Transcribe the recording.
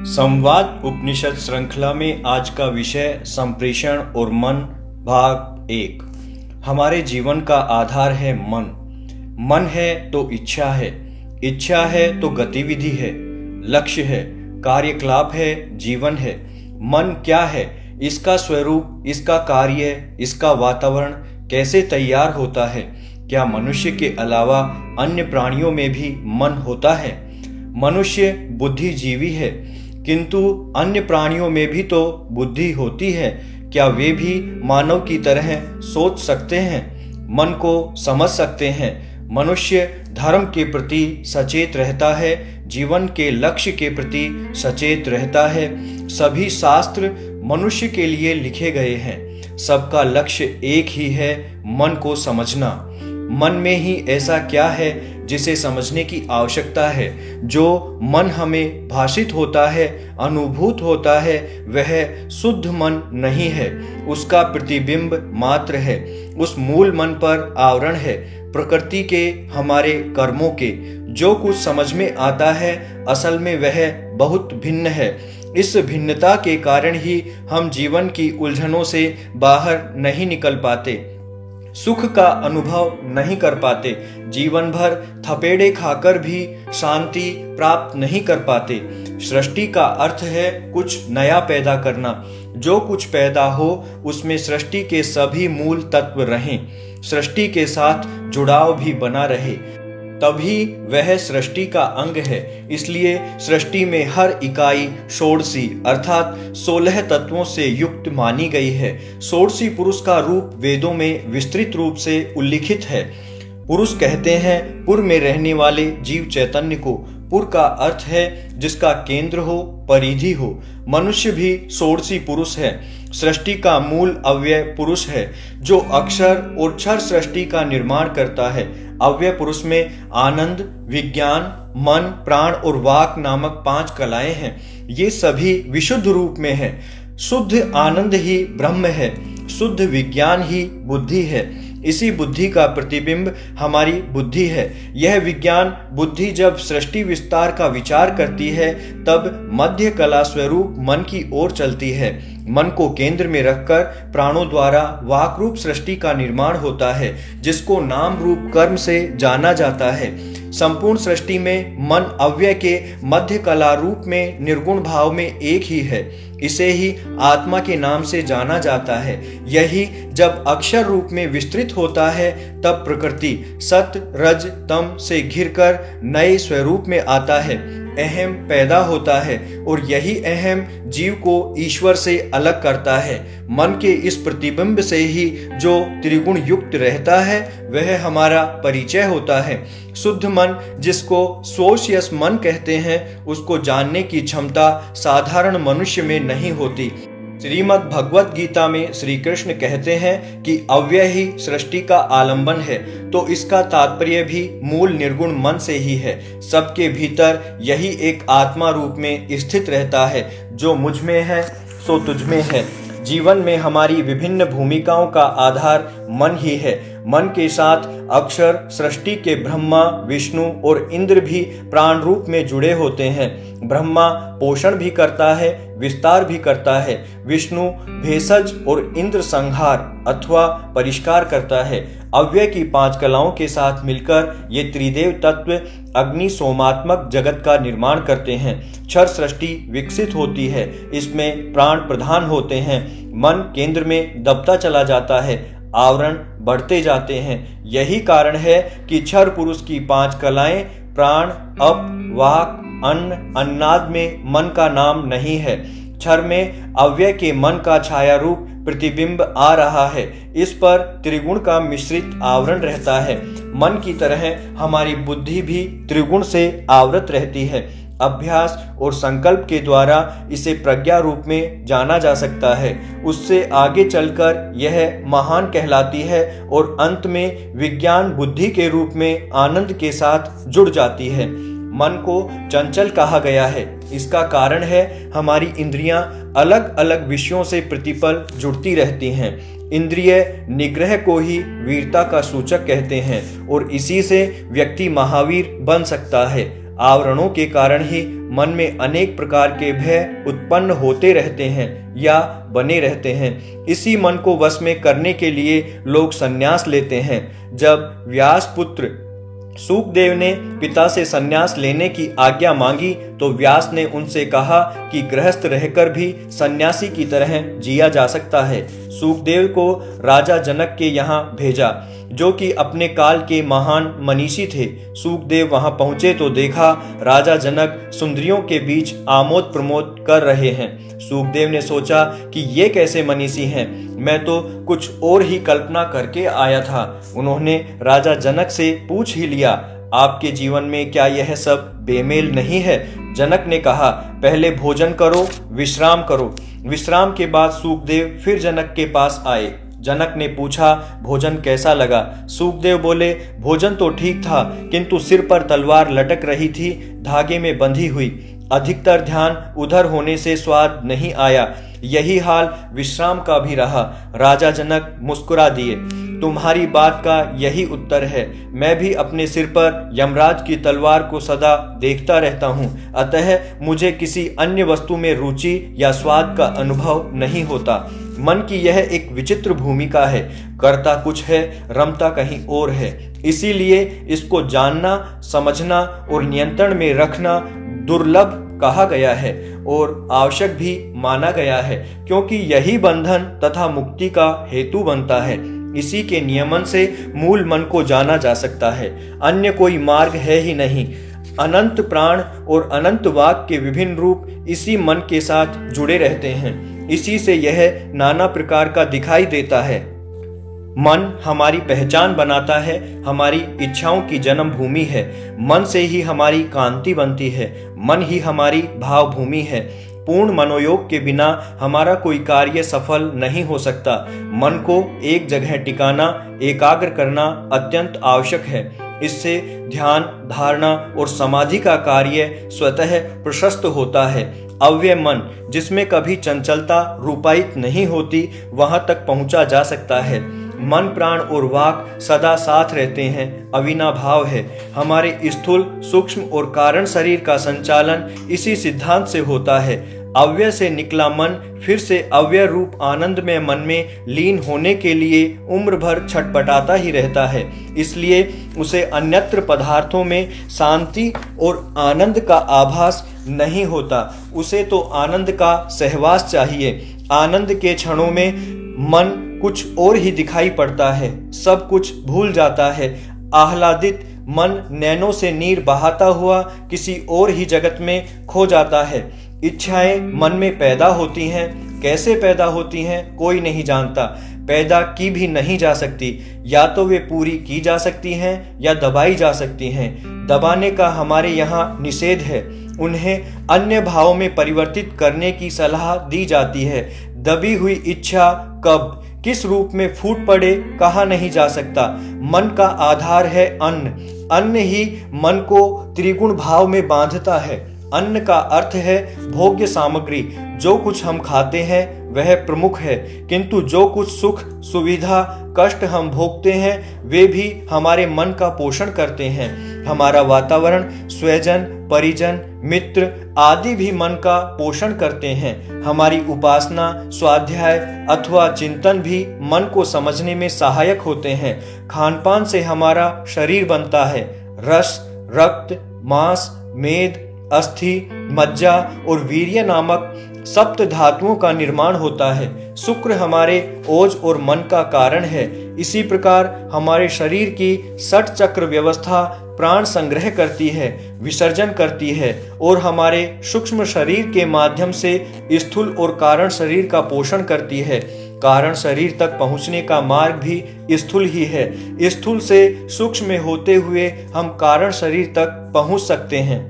संवाद उपनिषद श्रृंखला में आज का विषय संप्रेषण और मन भाग 1। हमारे जीवन का आधार है मन। मन है तो इच्छा है, इच्छा है तो गतिविधि है, लक्ष्य है, कार्यकलाप है, जीवन है। मन क्या है, इसका स्वरूप, इसका कार्य, इसका वातावरण कैसे तैयार होता है? क्या मनुष्य के अलावा अन्य प्राणियों में भी मन होता है? मनुष्य बुद्धिजीवी है, किंतु अन्य प्राणियों में भी तो बुद्धि होती है। क्या वे भी मानव की तरह सोच सकते हैं, मन को समझ सकते हैं? मनुष्य धर्म के प्रति सचेत रहता है, जीवन के लक्ष्य के प्रति सचेत रहता है। सभी शास्त्र मनुष्य के लिए लिखे गए हैं। सबका लक्ष्य एक ही है, मन को समझना। मन में ही ऐसा क्या है जिसे समझने की आवश्यकता है? जो मन हमें भाषित होता है, अनुभूत होता है, वह शुद्ध मन नहीं है, उसका प्रतिबिंब मात्र है। उस मूल मन पर आवरण है प्रकृति के, हमारे कर्मों के। जो कुछ समझ में आता है असल में वह बहुत भिन्न है। इस भिन्नता के कारण ही हम जीवन की उलझनों से बाहर नहीं निकल पाते, सुख का अनुभव नहीं कर पाते, जीवन भर थपेड़े खाकर भी शांति प्राप्त नहीं कर पाते। सृष्टि का अर्थ है कुछ नया पैदा करना। जो कुछ पैदा हो उसमें सृष्टि के सभी मूल तत्व रहें, सृष्टि के साथ जुड़ाव भी बना रहे, तभी वह सृष्टि का अंग है। इसलिए सृष्टि में हर इकाई षोडशी अर्थात 16 तत्वों से युक्त मानी गई है। षोडशी पुरुष का रूप वेदों में विस्तृत रूप से उल्लिखित है। पुरुष कहते हैं पुर में रहने वाले जीव चैतन्य को। पुर का अर्थ है जिसका केंद्र हो, परिधि हो। मनुष्य भी षोडशी पुरुष है। सृष्टि का मूल अव्यय पुरुष है, जो अक्षर और क्षर सृष्टि का निर्माण करता है। अव्यय पुरुष में आनंद, विज्ञान, मन, प्राण और वाक नामक 5 कलाएं हैं। ये सभी विशुद्ध रूप में है। शुद्ध आनंद ही ब्रह्म है, शुद्ध विज्ञान ही बुद्धि है। इसी बुद्धि का प्रतिबिंब हमारी बुद्धि है। यह विज्ञान बुद्धि जब सृष्टि विस्तार का विचार करती है तब मध्य कला स्वरूप मन की ओर चलती है। मन को केंद्र में रखकर प्राणों द्वारा वाक रूप सृष्टि का निर्माण होता है, जिसको नाम रूप कर्म से जाना जाता है। संपूर्ण सृष्टि में मन अव्यय के मध्य कला रूप में निर्गुण भाव में एक ही है। इसे ही आत्मा के नाम से जाना जाता है। यही जब अक्षर रूप में विस्तृत होता है तब प्रकृति सत रज तम से घिरकर नए स्वरूप में आता है। अहम पैदा होता है और यही अहम जीव को ईश्वर से अलग करता है। मन के इस प्रतिबिंब से ही जो त्रिगुण युक्त रहता है वह हमारा परिचय होता है। शुद्ध मन, जिसको स्वोशियस मन कहते हैं, उसको जानने की क्षमता साधारण मनुष्य में नहीं होती। श्रीमद् भगवत गीता में श्री कृष्ण कहते हैं कि अव्यय ही सृष्टि का आलंबन है, तो इसका तात्पर्य भी मूल निर्गुण मन से ही है। सबके भीतर यही एक आत्मा रूप में स्थित रहता है। जो मुझ में है सो तुझ में है। जीवन में हमारी विभिन्न भूमिकाओं का आधार मन ही है। मन के साथ अक्षर सृष्टि के ब्रह्मा, विष्णु और इंद्र भी प्राण रूप में जुड़े होते हैं। ब्रह्मा पोषण भी करता है, विस्तार भी करता है। विष्णु भेषज और इंद्र संहार अथवा परिष्कार करता है। अव्यय की 5 कलाओं के साथ मिलकर ये त्रिदेव तत्व अग्नि सोमात्मक जगत का निर्माण करते हैं। क्षर सृष्टि विकसित होती है, इसमें प्राण प्रधान होते हैं। मन केंद्र में दबता चला जाता है, आवरण बढ़ते जाते हैं। यही कारण है कि क्षर पुरुष की 5 कलाएं प्राण, अप, वाक, अन्न, अन्नाद में मन का नाम नहीं है। क्षर में अव्यय के मन का छाया रूप प्रतिबिंब आ रहा है। इस पर त्रिगुण का मिश्रित आवरण रहता है। मन की तरह हमारी बुद्धि भी त्रिगुण से आवृत रहती है। अभ्यास और संकल्प के द्वारा इसे प्रज्ञा रूप में जाना जा सकता है। उससे आगे चलकर यह महान कहलाती है और अंत में विज्ञान बुद्धि के रूप में आनंद के साथ जुड़ जाती है। मन को चंचल कहा गया है। इसका कारण है हमारी इंद्रियां अलग अलग विषयों से प्रतिपल जुड़ती रहती हैं। इंद्रिय निग्रह को ही वीरता का सूचक कहते हैं और इसी से व्यक्ति महावीर बन सकता है। आवरणों के कारण ही मन में अनेक प्रकार के भय उत्पन्न होते रहते हैं या बने रहते हैं। इसी मन को वश में करने के लिए लोग संन्यास लेते हैं। जब व्यास पुत्र सूकदेव ने पिता से संन्यास लेने की आज्ञा मांगी तो व्यास ने उनसे कहा कि गृहस्थ रहकर भी सन्यासी की तरह जिया जा सकता है। सूकदेव को राजा जनक के यहाँ भेजा, जो कि अपने काल के महान मनीषी थे। सूकदेव वहां पहुंचे तो देखा राजा जनक सुंदरियों के बीच आमोद प्रमोद कर रहे हैं। सूकदेव ने सोचा कि ये कैसे मनीषी हैं, मैं तो कुछ और ही कल्पना करके आया था। उन्होंने राजा जनक से पूछ ही लिया, आपके जीवन में क्या यह सब बेमेल नहीं है? जनक ने कहा, पहले भोजन करो, विश्राम करो। विश्राम के बाद सूकदेव फिर जनक के पास आए। जनक ने पूछा, भोजन कैसा लगा? सूकदेव बोले, भोजन तो ठीक था, किंतु सिर पर तलवार लटक रही थी, धागे में बंधी हुई। अधिकतर ध्यान उधर होने से स्वाद नहीं आया। यही हाल विश्राम का भी रहा। राजा जनक मुस्कुरा दिए, तुम्हारी बात का यही उत्तर है। मैं भी अपने सिर पर यमराज की तलवार को सदा देखता रहता हूँ, अतः मुझे किसी अन्य वस्तु में रुचि या स्वाद का अनुभव नहीं होता। मन की यह एक विचित्र भूमिका है, करता कुछ है, रमता कहीं और है। इसीलिए इसको जानना, समझना और नियंत्रण में रखना दुर्लभ कहा गया है और आवश्यक भी माना गया है, क्योंकि यही बंधन तथा मुक्ति का हेतु बनता है। इसी के नियमन से मूल मन को जाना जा सकता है, अन्य कोई मार्ग है ही नहीं। अनंत प्राण और अनंत वाक के विभिन्न रूप इसी मन के साथ जुड़े रहते हैं। इसी से यह नाना प्रकार का दिखाई देता है। मन हमारी पहचान बनाता है, हमारी इच्छाओं की जन्म भूमि है। मन से ही हमारी कांति बनती है, मन ही हमारी भाव भूमि है। पूर्ण मनोयोग के बिना हमारा कोई कार्य सफल नहीं हो सकता। मन को एक जगह टिकाना, एकाग्र करना अत्यंत आवश्यक है। इससे ध्यान, धारणा और समाधि का कार्य स्वतः प्रशस्त होता है। अव्यय मन, जिसमें कभी चंचलता रूपायित नहीं होती, वहां तक पहुंचा जा सकता है। मन, प्राण और वाक सदा साथ रहते हैं, अविनाभाव है। हमारे स्थूल, सूक्ष्म और कारण शरीर का संचालन इसी सिद्धांत से होता है। अव्यय से निकला मन फिर से अव्यय रूप आनंद में मन में लीन होने के लिए उम्र भर छटपटाता ही रहता है। इसलिए उसे अन्यत्र पदार्थों में शांति और आनंद का आभास नहीं होता। उसे तो आनंद का सहवास चाहिए। आनंद के क्षणों में मन कुछ और ही दिखाई पड़ता है, सब कुछ भूल जाता है। आह्लादित मन नैनों से नीर बहाता हुआ किसी और ही जगत में खो जाता है। इच्छाएं मन में पैदा होती हैं, कैसे पैदा होती हैं कोई नहीं जानता, पैदा की भी नहीं जा सकती। या तो वे पूरी की जा सकती हैं या दबाई जा सकती हैं। दबाने का हमारे यहाँ निषेध है। उन्हें अन्य भावों में परिवर्तित करने की सलाह दी जाती है। दबी हुई इच्छा कब किस रूप में फूट पड़े कहा नहीं जा सकता। मन का आधार है अन्न। अन्न ही मन को त्रिगुण भाव में बांधता है। अन्न का अर्थ है भोग्य सामग्री। जो कुछ हम खाते हैं वह प्रमुख है, किंतु जो कुछ सुख, सुविधा, कष्ट हम भोगते हैं वे भी हमारे मन का पोषण करते हैं। हमारा वातावरण, स्वजन, परिजन, मित्र आदि भी मन का पोषण करते हैं। हमारी उपासना, स्वाध्याय अथवा चिंतन भी मन को समझने में सहायक होते हैं। खानपान से हमारा शरीर बनता है। रस, रक्त, मांस, मेद, अस्थि, मज्जा और वीर्य नामक सप्त धातुओं का निर्माण होता है। शुक्र हमारे ओज और मन का कारण है। इसी प्रकार हमारे शरीर की षट चक्र व्यवस्था प्राण संग्रह करती है, विसर्जन करती है और हमारे सूक्ष्म शरीर के माध्यम से स्थूल और कारण शरीर का पोषण करती है। कारण शरीर तक पहुंचने का मार्ग भी स्थूल ही है। स्थूल से सूक्ष्म में होते हुए हम कारण शरीर तक पहुंच सकते हैं।